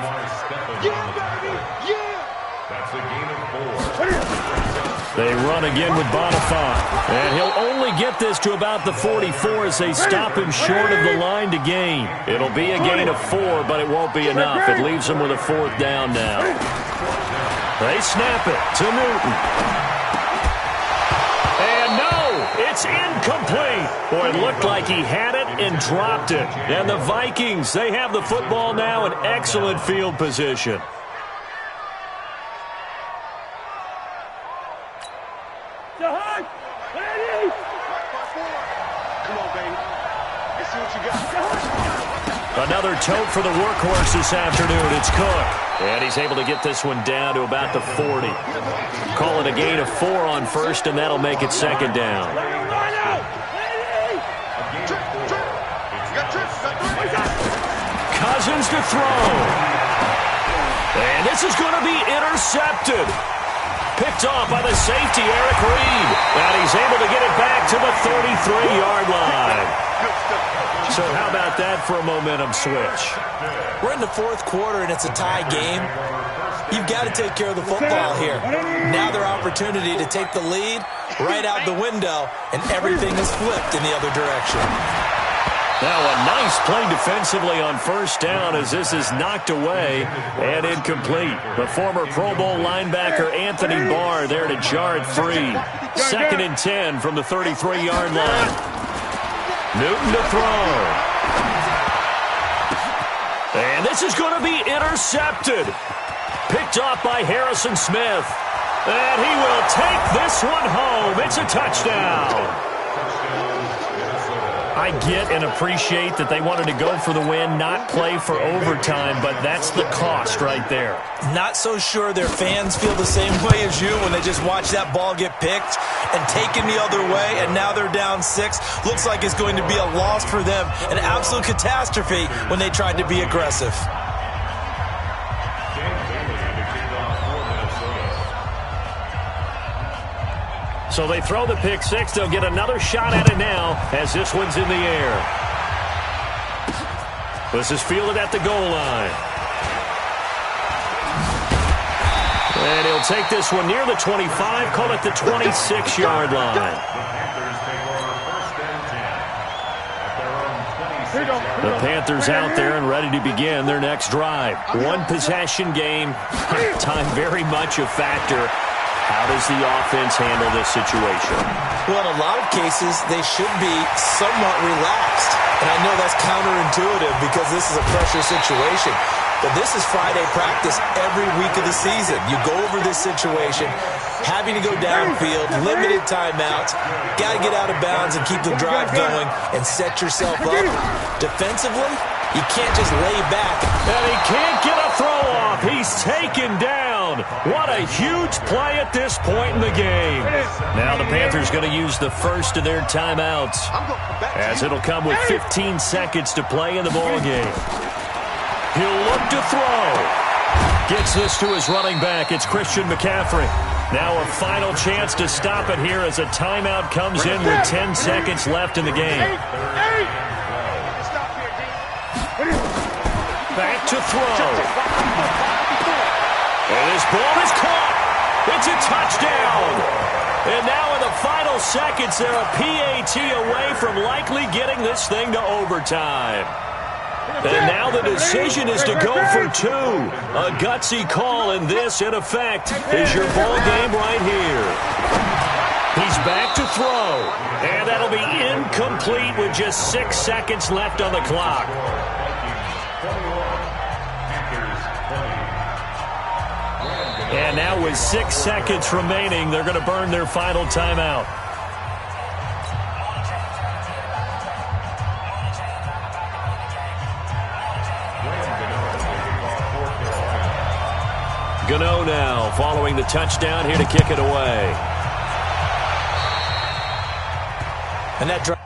They run again with Bonifant. And he'll only get this to about the 44 as they stop him short of the line to gain. It'll be a gain of 4, but it won't be enough. It leaves them with a 4th down now. They snap it to Newton. That's incomplete. Boy, it looked like he had it and dropped it. And the Vikings, they have the football now in excellent field position. Come on, baby. Let's see what you got. Another tote for the workhorse this afternoon. It's Cook. And he's able to get this one down to about the 40. Call it a gain of 4 on first, and that'll make it second down. Cousins to throw. And this is going to be intercepted. Picked off by the safety, Eric Reed. And he's able to get it back to the 33-yard line. So how about that for a momentum switch? We're in the fourth quarter, and it's a tie game. You've got to take care of the football here. Now their opportunity to take the lead right out the window, and everything is flipped in the other direction. Now a nice play defensively on first down as this is knocked away and incomplete. The former Pro Bowl linebacker Anthony Barr there to jar it free. 2nd and 10 from the 33-yard line. Newton to throw. And this is going to be intercepted. Picked off by Harrison Smith. And he will take this one home. It's a touchdown. I get and appreciate that they wanted to go for the win, not play for overtime, but that's the cost right there. Not so sure their fans feel the same way as you when they just watch that ball get picked and taken the other way, and now they're down 6. Looks like it's going to be a loss for them, an absolute catastrophe when they tried to be aggressive. So they throw the pick 6. They'll get another shot at it now as this one's in the air. This is fielded at the goal line. And he'll take this one near the 25, call it the 26-yard line. The Panthers out there and ready to begin their next drive. One possession game. Time very much a factor. How does the offense handle this situation? Well, in a lot of cases, they should be somewhat relaxed. And I know that's counterintuitive because this is a pressure situation. But this is Friday practice every week of the season. You go over this situation, having to go downfield, limited timeouts, got to get out of bounds and keep the drive going and set yourself up. Defensively, you can't just lay back. And he can't get a throw off. He's taken down. What a huge play at this point in the game. Now the Panthers going to use the first of their timeouts as it'll come with 15 seconds to play in the ball game. He'll look to throw. Gets this to his running back. It's Christian McCaffrey. Now a final chance to stop it here as a timeout comes in with 10 seconds left in the game. Back to throw. And this ball is caught. It's a touchdown. And now in the final seconds, they're a PAT away from likely getting this thing to overtime. And now the decision is to go for 2. A gutsy call, and this, in effect, is your ball game right here. He's back to throw. And that'll be incomplete with just 6 seconds left on the clock. And now with 6 seconds remaining, they're going to burn their final timeout. Gano now following the touchdown here to kick it away. And that drive.